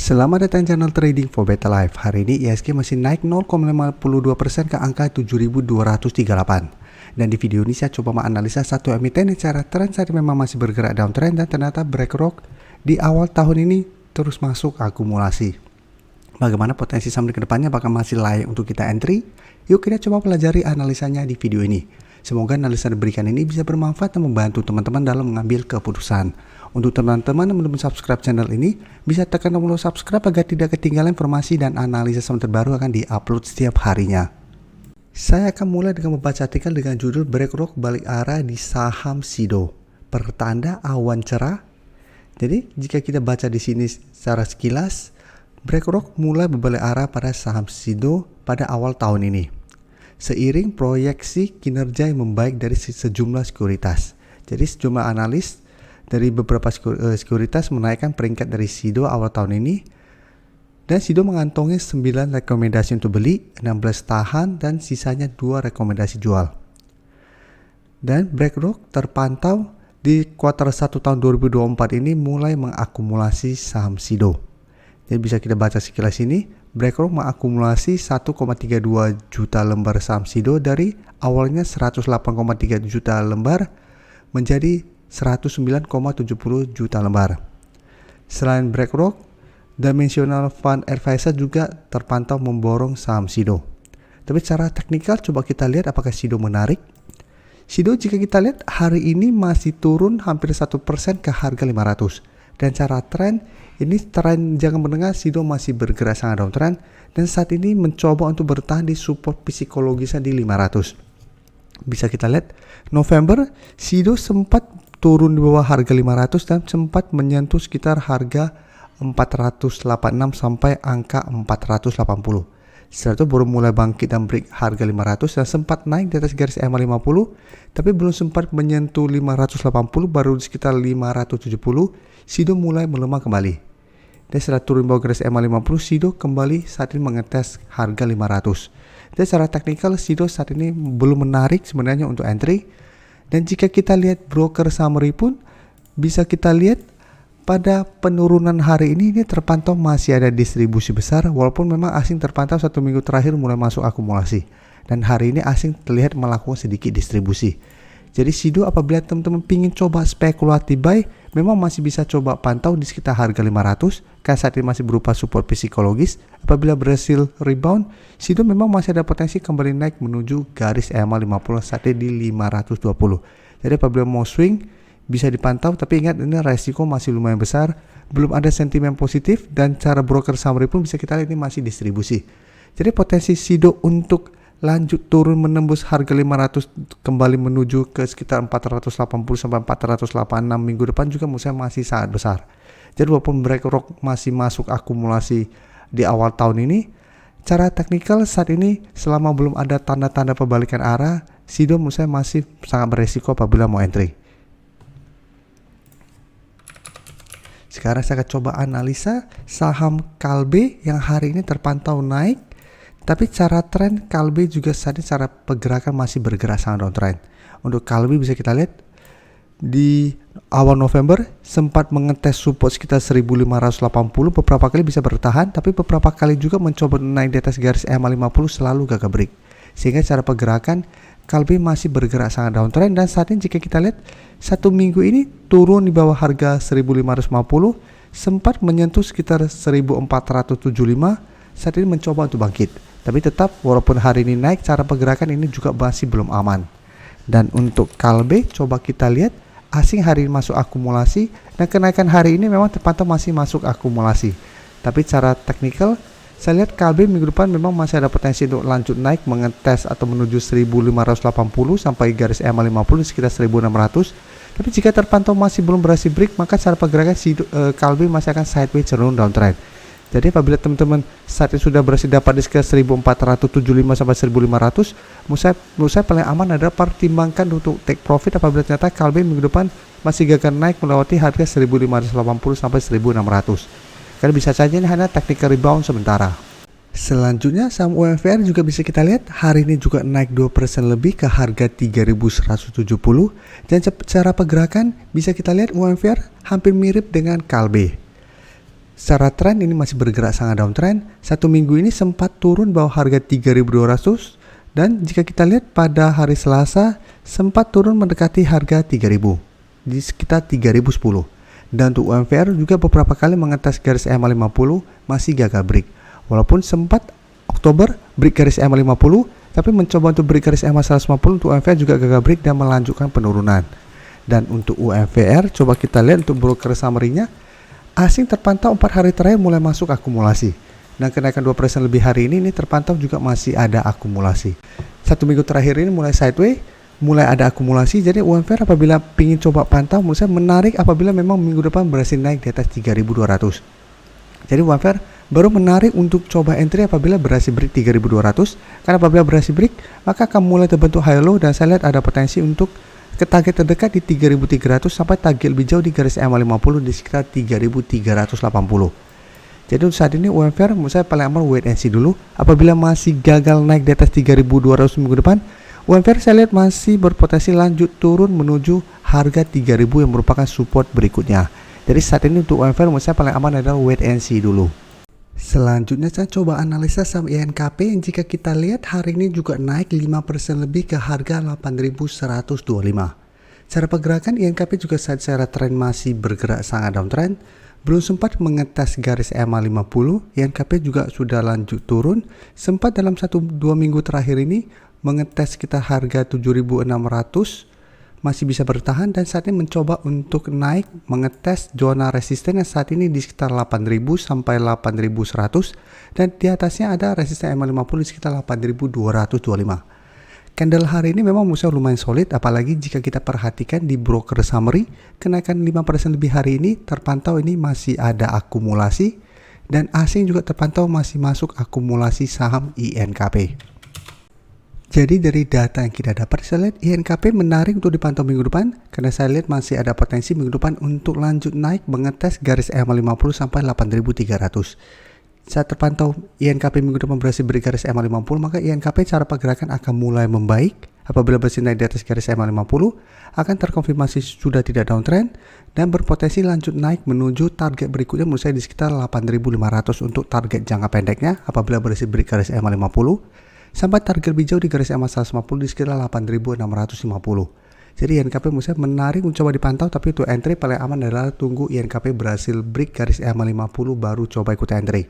Selamat datang di channel Trading for Better Life. Hari ini IHSG masih naik 0,52% ke angka 7.238. Dan di video ini saya coba menganalisa satu emiten secara tren saat ini memang masih bergerak downtrend dan ternyata BlackRock di awal tahun ini terus masuk akumulasi. Bagaimana potensi saham ke depannya, apakah masih layak untuk kita entry? Yuk kita coba pelajari analisanya di video ini. Semoga analisa diberikan ini bisa bermanfaat dan membantu teman-teman dalam mengambil keputusan. Untuk teman-teman yang belum subscribe channel ini, bisa tekan tombol subscribe agar tidak ketinggalan informasi dan analisa saham terbaru akan diupload setiap harinya. Saya akan mulai dengan membaca artikel dengan judul BlackRock balik arah di saham SIDO. Pertanda awan cerah. Jadi jika kita baca di sini secara sekilas, BlackRock mulai berbalik arah pada saham SIDO pada awal tahun ini. Seiring proyeksi kinerja yang membaik dari sejumlah sekuritas. Jadi sejumlah analis dari beberapa sekuritas menaikkan peringkat dari SIDO awal tahun ini. Dan SIDO mengantongi 9 rekomendasi untuk beli, 16 tahan, dan sisanya 2 rekomendasi jual. Dan BlackRock terpantau di kuartal 1 tahun 2024 ini mulai mengakumulasi saham SIDO. Jadi bisa kita baca sekilas ini, BlackRock mengakumulasi 1,32 juta lembar saham SIDO dari awalnya 108,3 juta lembar menjadi 109,70 juta lembar. Selain BlackRock, Dimensional Fund Advisor juga terpantau memborong saham SIDO. Tapi secara teknikal coba kita lihat apakah SIDO menarik. SIDO jika kita lihat hari ini masih turun hampir 1% ke harga 500. Dan cara tren, ini tren jangka menengah SIDO masih bergerak sangat downtrend dan saat ini mencoba untuk bertahan di support psikologisnya di 500. Bisa kita lihat November SIDO sempat turun di bawah harga 500 dan sempat menyentuh sekitar harga 486 sampai angka 480. Setelah itu baru mulai bangkit dan break harga 500 dan sempat naik di atas garis EMA 50, tapi belum sempat menyentuh 580, baru di sekitar 570 SIDO mulai melemah kembali. Dan setelah turun bawah garis EMA 50, SIDO kembali saat ini mengetes harga 500. Dan secara teknikal SIDO saat ini belum menarik sebenarnya untuk entry. Dan jika kita lihat broker summary pun bisa kita lihat pada penurunan hari ini terpantau masih ada distribusi besar, walaupun memang asing terpantau 1 minggu terakhir mulai masuk akumulasi. Dan hari ini asing terlihat melakukan sedikit distribusi. Jadi SIDO apabila teman-teman ingin coba spekulatif buy, memang masih bisa coba pantau di sekitar harga 500, karena saat ini masih berupa support psikologis. Apabila berhasil rebound, SIDO memang masih ada potensi kembali naik menuju garis EMA 50 saat ini di 520. Jadi apabila mau swing, bisa dipantau, tapi ingat ini resiko masih lumayan besar, belum ada sentimen positif dan cara broker summary pun bisa kita lihat ini masih distribusi. Jadi potensi SIDO untuk lanjut turun menembus harga 500 kembali menuju ke sekitar 480 sampai 486 minggu depan juga menurut saya masih sangat besar. Jadi walaupun BlackRock masih masuk akumulasi di awal tahun ini, cara teknikal saat ini selama belum ada tanda-tanda pembalikan arah, SIDO menurut saya masih sangat beresiko apabila mau entry. Sekarang saya akan coba analisa saham Kalbe yang hari ini terpantau naik. Tapi cara tren Kalbe juga saat ini cara pergerakan masih bergerak sangat downtrend. Untuk Kalbe bisa kita lihat di awal November sempat mengetes support sekitar 1580, beberapa kali bisa bertahan, tapi beberapa kali juga mencoba naik di atas garis EMA 50 selalu gagal break. Sehingga cara pergerakan Kalbe masih bergerak sangat downtrend dan saat ini jika kita lihat 1 minggu ini turun di bawah harga 1550, sempat menyentuh sekitar 1475, saat ini mencoba untuk bangkit. Tapi tetap walaupun hari ini naik, cara pergerakan ini juga masih belum aman. Dan untuk Kalbe coba kita lihat asing hari ini masuk akumulasi dan kenaikan hari ini memang terpantau masih masuk akumulasi. Tapi cara teknikal saya lihat Kalbe minggu depan memang masih ada potensi untuk lanjut naik mengetes atau menuju 1580 sampai garis EMA 50 sekitar 1600. Tapi jika terpantau masih belum berhasil break, maka cara pergerakan Kalbe masih akan sideways cenderung downtrend. Jadi apabila teman-teman saat ini sudah berhasil dapat di sekitar 1475 sampai 1500, menurut saya paling aman adalah pertimbangkan untuk take profit apabila ternyata Kalbe minggu depan masih gagal naik melewati harga 1580 sampai 1600. Karena bisa saja ini hanya technical rebound sementara. Selanjutnya saham UMVR juga bisa kita lihat hari ini juga naik 2% lebih ke harga 3.170 dan cara pergerakan bisa kita lihat UMVR hampir mirip dengan Kalbe. Secara tren ini masih bergerak sangat downtrend. Satu minggu ini sempat turun bawah harga 3.200 dan jika kita lihat pada hari Selasa sempat turun mendekati harga 3.000 di sekitar 3.010. Dan untuk UMVR juga beberapa kali mengetes garis EMA 50 masih gagal break. Walaupun sempat Oktober break garis EMA 50, tapi mencoba untuk break garis EMA 150 untuk UMVR juga gagal break dan melanjutkan penurunan. Dan untuk UMVR coba kita lihat untuk broker summary-nya. Asing terpantau 4 hari terakhir mulai masuk akumulasi. Dan kenaikan 2% lebih hari ini terpantau juga masih ada akumulasi. Satu minggu terakhir ini mulai sideways, mulai ada akumulasi. Jadi UMVR apabila ingin coba pantau, menurut saya menarik apabila memang minggu depan berhasil naik di atas 3.200. Jadi UMVR baru menarik untuk coba entry apabila berhasil break 3.200. Karena apabila berhasil break, maka akan mulai terbentuk high low dan saya lihat ada potensi untuk ke target terdekat di 3.300 sampai target lebih jauh di garis EMA 50 di sekitar 3.380. Jadi untuk saat ini UMVR menurut saya paling aman wait and see dulu. Apabila masih gagal naik di atas 3.200 minggu depan, UMVR saya lihat masih berpotensi lanjut turun menuju harga 3.000 yang merupakan support berikutnya. Jadi saat ini untuk UMVR menurut saya paling aman adalah wait and see dulu. Selanjutnya saya coba analisa saham INKP yang jika kita lihat hari ini juga naik 5% lebih ke harga 8.125. Secara pergerakan INKP juga secara tren masih bergerak sangat downtrend. Belum sempat mengetes garis EMA 50, INKP juga sudah lanjut turun. Sempat dalam 1-2 minggu terakhir ini mengetes kita harga 7.600, masih bisa bertahan dan saat ini mencoba untuk naik mengetes zona resisten yang saat ini di sekitar 8.000 sampai 8.100 dan di atasnya ada resisten EMA 50 di sekitar 8.225. Candle hari ini memang musuh lumayan solid, apalagi jika kita perhatikan di broker summary kenaikan 5% lebih hari ini terpantau ini masih ada akumulasi dan asing juga terpantau masih masuk akumulasi saham INKP. Jadi dari data yang kita dapat, saya lihat INKP menarik untuk dipantau minggu depan karena saya lihat masih ada potensi minggu depan untuk lanjut naik mengetes garis EMA 50 sampai 8.300. Saat terpantau INKP minggu depan berhasil beri garis EMA 50, maka INKP cara pergerakan akan mulai membaik. Apabila berhasil naik di atas garis EMA 50, akan terkonfirmasi sudah tidak downtrend dan berpotensi lanjut naik menuju target berikutnya menurut saya di sekitar 8.500 untuk target jangka pendeknya apabila berhasil beri garis EMA 50. Sampai target lebih jauh di garis EMA 150 di sekitar 8.650. Jadi INKP menurut saya menarik mencoba dipantau, tapi untuk entry paling aman adalah tunggu INKP berhasil break garis EMA 50 baru coba ikut entry.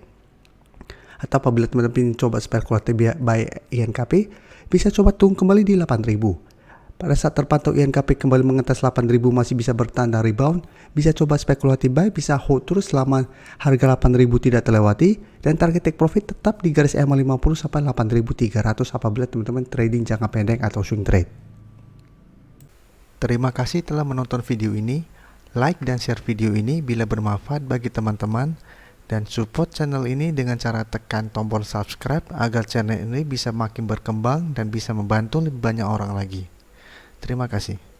Atau apabila teman-teman ingin coba spekulatif buy INKP, bisa coba tunggu kembali di 8.000. Pada saat terpantau INKP kembali mengetes 8.000 masih bisa bertahan dan rebound, bisa coba spekulatif buy, bisa hold terus selama harga 8.000 tidak terlewati dan target take profit tetap di garis EMA 50 sampai 8.300 apabila teman-teman trading jangka pendek atau swing trade. Terima kasih telah menonton video ini. Like dan share video ini bila bermanfaat bagi teman-teman dan support channel ini dengan cara tekan tombol subscribe agar channel ini bisa makin berkembang dan bisa membantu lebih banyak orang lagi. Terima kasih.